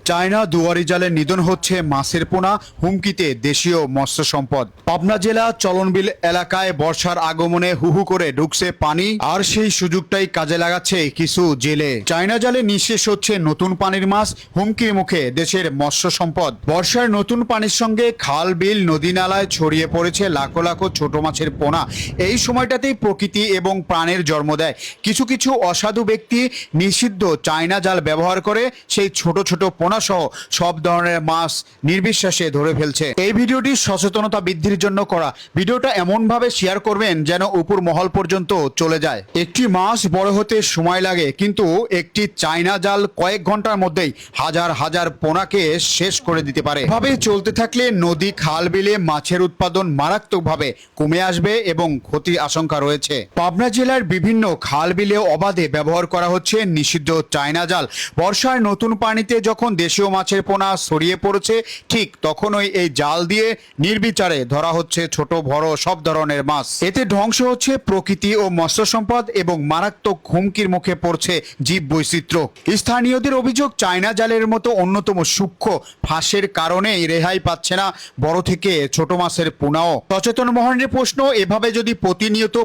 China দুয়ারি জালে নিধন হচ্ছে মাছের পোনা, হুমকিতে দেশীয় মৎস্য সম্পদ। পাবনা জেলা চলনবিল এলাকায় বর্ষার আগমনে হুহু করে ঢুকছে পানি, আর সেই সুযোগটাই কাজে লাগাচ্ছে কিছু জেলে। চায়না জালে নিঃশেষ হচ্ছে নতুন পানির মাছ, হুমকির মুখে দেশের মৎস্য সম্পদ। বর্ষার নতুন পানির সঙ্গে খাল বিল নদী নালায় ছড়িয়ে পড়েছে লাখো লাখো ছোট মাছের পোনা। এই সময়টাতেই প্রকৃতি এবং প্রাণের জন্ম দেয় কিছু কিছু অসাধু ব্যক্তি নিষিদ্ধ চায়না জাল ব্যবহার করে সেই ছোট ছোট পোনা সহ সব ধরনের মাছ নির্বিশ্বাসে ধরে ফেলছে। এই ভিডিওটি সচেতনতা বৃদ্ধির জন্য করা। ভিডিওটা এমন ভাবে শেয়ার করবেন যেন উপর মহল পর্যন্ত চলে যায়। একটি মাছ বড় হতে সময় লাগে, কিন্তু একটি চায়না জাল কয়েক ঘন্টার মধ্যেই হাজার হাজার পোনাকে শেষ করে দিতে পারে। এভাবে চলতে থাকলে নদী খাল বিলে মাছের উৎপাদন মারাত্মকভাবে কমে আসবে এবং ক্ষতির আশঙ্কা রয়েছে। পাবনা জেলার বিভিন্ন খাল বিলে অবাধে ব্যবহার করা হচ্ছে নিষিদ্ধ চায়না জাল। বর্ষার নতুন পানিতে যখন দেশীয় মাছের পোনা ছড়িয়ে পড়েছে, ঠিক তখনই এই জাল দিয়ে নির্বিচারে ধরা হচ্ছে ছোট বড় সব ধরনের মাছ। এতে ধ্বংস হচ্ছে প্রকৃতি ও মৎস্য সম্পদ এবং মারাত্মক হুমকির মুখে পড়ছে জীব বৈচিত্র্য। স্থানীয়দের অভিযোগ, চায়না জালের মতো অন্যতম সূক্ষ্ম ফাঁসের কারণে রেহাই পাচ্ছে না বড় থেকে ছোট মাছের পোনাও। সচেতন মহলের প্রশ্ন, এভাবে যদি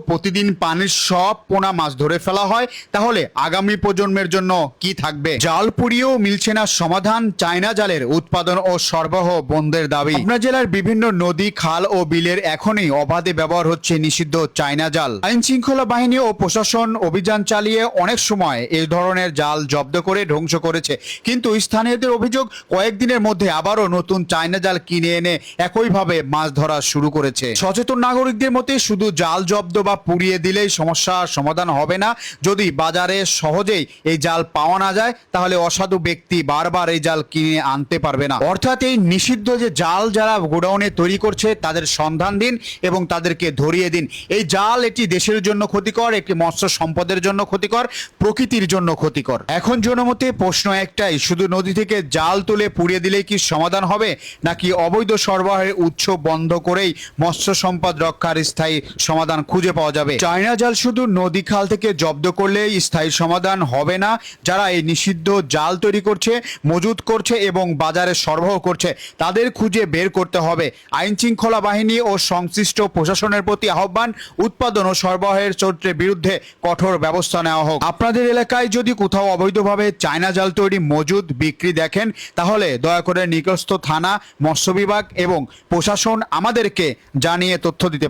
প্রতিদিন পানির সব পোনা মাছ ধরে ফেলা হয়, তাহলে আগামী প্রজন্মের জন্য কি থাকবে? জাল পুড়িয়েও মিলছে না সমাধান, চায়না জালের উৎপাদন ও সরবরাহ বন্ধের দাবি। পাবনা জেলার বিভিন্ন নদী খাল ও বিলের এখনই অবাধে ব্যবহার হচ্ছে নিষিদ্ধ চায়না জাল। আইন শৃঙ্খলা বাহিনী ও প্রশাসন অভিযান চালিয়ে অনেক সময় এই ধরনের জাল জব্দ করে ধ্বংস করেছে, কিন্তু স্থানীয়দের অভিযোগ কয়েকদিনের মধ্যে আবারও নতুন চায়না জাল কিনে এনে একইভাবে মাছ ধরা শুরু করেছে। সচেতন নাগরিকদের মতে শুধু জাল জব্দ বা পুড়িয়ে দিলেই সমস্যার সমাধান হবে না। যদি বাজারে সহজেই এই জাল পাওয়া না যায়, তাহলে অসাধু ব্যক্তি বারবার এই জাল কিনে আনতে পারবে না। অর্থাৎ এই নিষিদ্ধ যে জাল যারা গোডাউনে তৈরি করছে, তাদের সন্ধান দিন এবং তাদেরকে ধরিয়ে দিন। এই জাল একটি দেশের জন্য ক্ষতিকর, একটি মৎস্য সম্পদের জন্য ক্ষতিকর, প্রকৃতির জন্য ক্ষতিকর। এখন জনমতে প্রশ্ন একটাই, শুধু নদী থেকে জাল তুলে পুড়িয়ে দিলেই কি সমাধান হবে, নাকি অবৈধ সরবরাহের উৎস বন্ধ করেই মৎস্য সম্পদ রক্ষার স্থায়ী সমাধান খুঁজে পাওয়া যাবে? চায়না জাল শুধু নদী খাল থেকে জব্দ করলেই স্থায়ী সমাধান হবে না। যারা এই নিষিদ্ধ জাল তৈরি করছে, মজুত করছে এবং বাজারে সরবরাহ করছে, তাদের খুঁজে বের করতে হবে। আইন শৃঙ্খলা বাহিনী ও সংশ্লিষ্ট প্রশাসনের প্রতি আহ্বান, উৎপাদন ও সরবরাহের চরিত্রের বিরুদ্ধে কঠোর ব্যবস্থা নেওয়া হোক। আপনাদের এলাকায় যদি কোথাও অবৈধভাবে চায়না জাল তৈরি মজুদ বিক্রি দেখেন, তাহলে দয়া করে নিকটস্থ থানা, মৎস্য বিভাগ এবং প্রশাসন আমাদেরকে জানিয়ে তথ্য দিতে